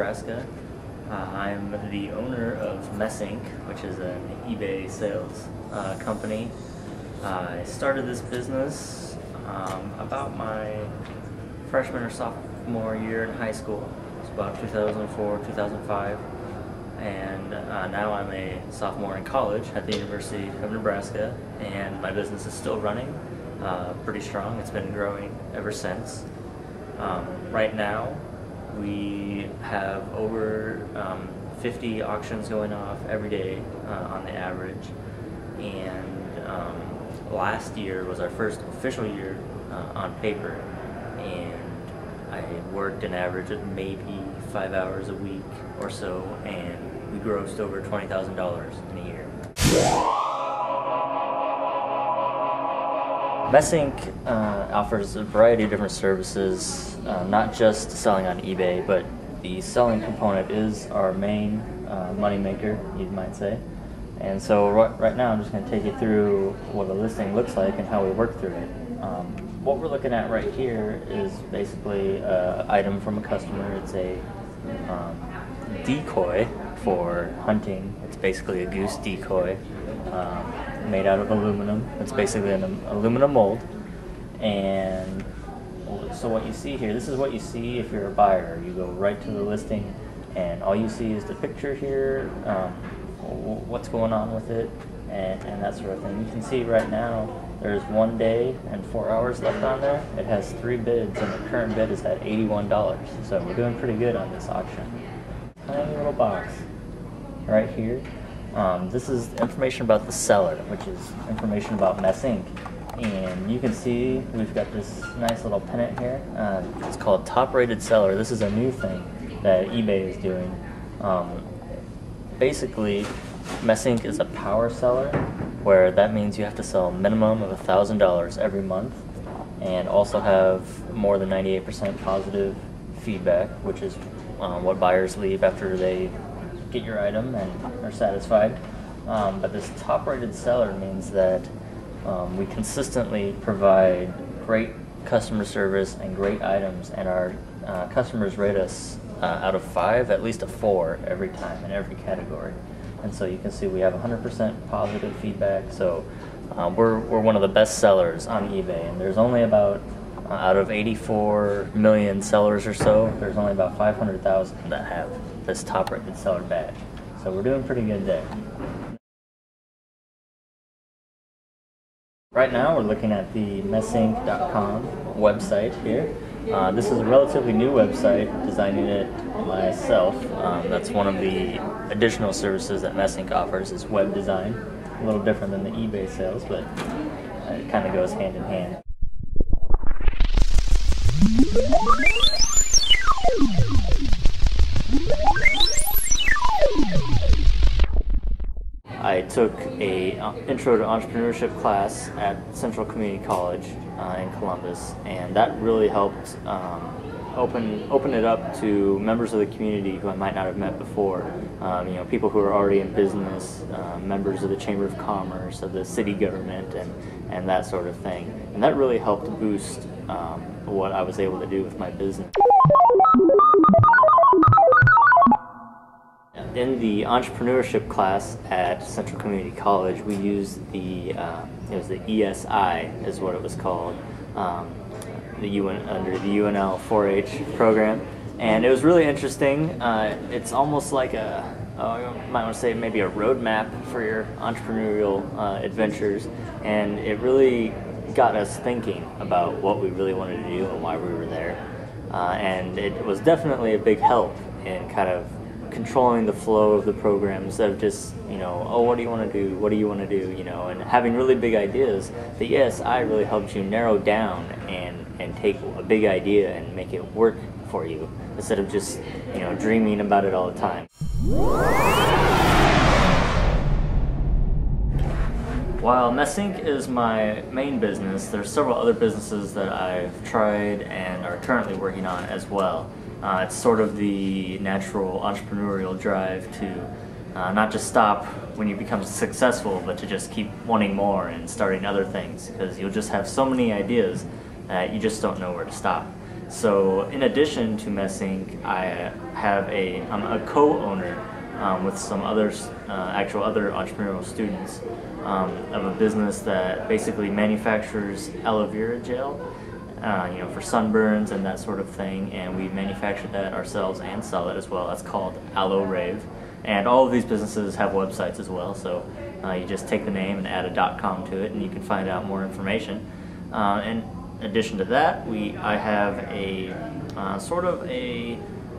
Nebraska. I'm the owner of Messinc, which is an eBay sales company. I started this business about my freshman or sophomore year in high school. It's about 2004, 2005. And now I'm a sophomore in college at the University of Nebraska, and my business is still running pretty strong. It's been growing ever since. Right now we have over 50 auctions going off every day on the average, and last year was our first official year on paper, and I worked an average of maybe 5 hours a week or so, and we grossed over $20,000 in a year. Messinc offers a variety of different services, not just selling on eBay, but the selling component is our main moneymaker, you might say. And so right now I'm just going to take you through what a listing looks like and how we work through it. What we're looking at right here is basically an item from a customer. It's a decoy for hunting. It's basically a goose decoy made out of aluminum. It's basically an aluminum mold. And so what you see here, this is what you see if you're a buyer. You go right to the listing and all you see is the picture here, what's going on with it, and that sort of thing. You can see right now there's 1 day and 4 hours left on there. It has 3 bids, and the current bid is at $81. So we're doing pretty good on this auction. Tiny little box right here. This is information about the seller, which is information about Messinc. And you can see we've got this nice little pennant here. It's called Top Rated Seller. This is a new thing that eBay is doing. Basically, Messinc is a power seller, where that means you have to sell a minimum of $1,000 every month, and also have more than 98% positive feedback, which is what buyers leave after they get your item and are satisfied. But this top-rated seller means that we consistently provide great customer service and great items, and our customers rate us out of 5 at least a 4 every time in every category. And so you can see we have 100% positive feedback. So we're one of the best sellers on eBay, and there's only about out of 84 million sellers or so, there's only about 500,000 that have this top-rated seller badge. So we're doing pretty good there. Right now we're looking at the Messinc.com website here. This is a relatively new website, designing it myself. That's one of the additional services that Messinc offers, is web design. A little different than the eBay sales, but it kind of goes hand in hand. I took a intro to entrepreneurship class at Central Community College in Columbus, and that really helped open it up to members of the community who I might not have met before. People who are already in business, members of the Chamber of Commerce, of the city government, and that sort of thing. And that really helped boost what I was able to do with my business. In the entrepreneurship class at Central Community College, we used it was the ESI is what it was called, under the UNL 4-H program, and it was really interesting. It's almost like you might want to say maybe a roadmap for your entrepreneurial adventures, and it really got us thinking about what we really wanted to do and why we were there, and it was definitely a big help in kind of controlling the flow of the program instead of just, oh, what do you want to do? What do you want to do? And having really big ideas. The ESI really helps you narrow down and take a big idea and make it work for you instead of just, dreaming about it all the time. While Messinc is my main business, there's several other businesses that I've tried and are currently working on as well. It's sort of the natural entrepreneurial drive to not just stop when you become successful, but to just keep wanting more and starting other things, because you'll just have so many ideas that you just don't know where to stop. So in addition to Messinc, I'm a co-owner with some others, other entrepreneurial students of a business that basically manufactures aloe vera gel, for sunburns and that sort of thing, and we manufacture that ourselves and sell it as well. That's called Aloe Rave, and all of these businesses have websites as well, so you just take the name and add a .com to it and you can find out more information. In addition to that, I have a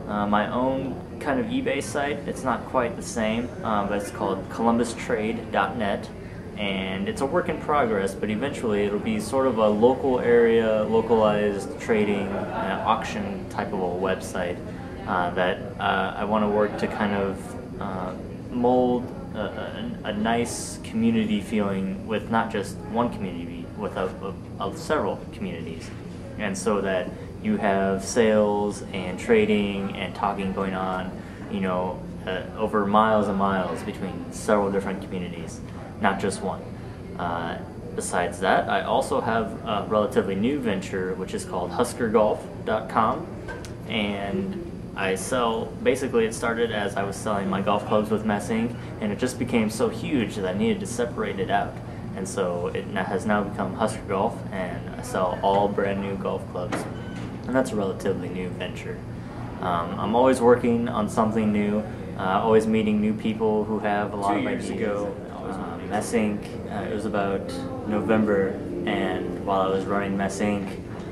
my own kind of eBay site. It's not quite the same, but it's called columbustrade.net, and it's a work in progress, but eventually it'll be sort of a local area, localized trading auction type of a website that I want to work to kind of mold a nice community feeling with not just one community, with of several communities, and so that you have sales and trading and talking going on, over miles and miles between several different communities, not just one. Besides that, I also have a relatively new venture, which is called huskergolf.com, and I sell, basically it started as I was selling my golf clubs with Messinc, and it just became so huge that I needed to separate it out. And so it has now become Husker Golf, and I sell all brand new golf clubs. And that's a relatively new venture. I'm always working on something new, always meeting new people who have a lot of ideas. 2 years ago, Messinc, it was about November, and while I was running Messinc,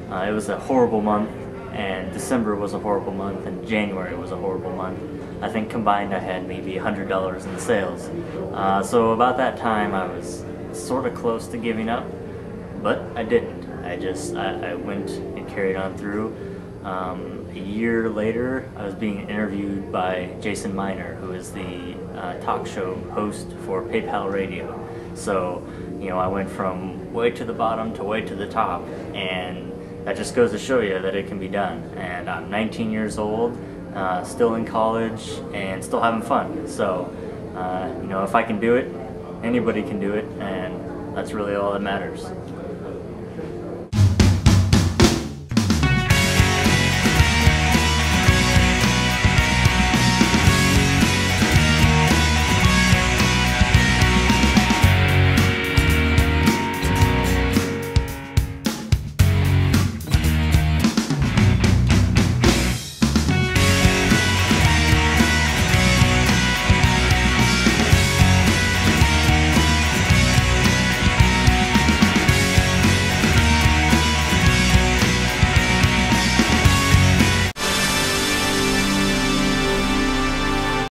it was a horrible month, and December was a horrible month, and January was a horrible month. I think combined I had maybe $100 in sales. So about that time I was sort of close to giving up, but I didn't. I went and carried on through. A year later, I was being interviewed by Jason Miner, who is the talk show host for PayPal Radio. So, I went from way to the bottom to way to the top, and that just goes to show you that it can be done. And I'm 19 years old, still in college, and still having fun. So, if I can do it, anybody can do it, and that's really all that matters.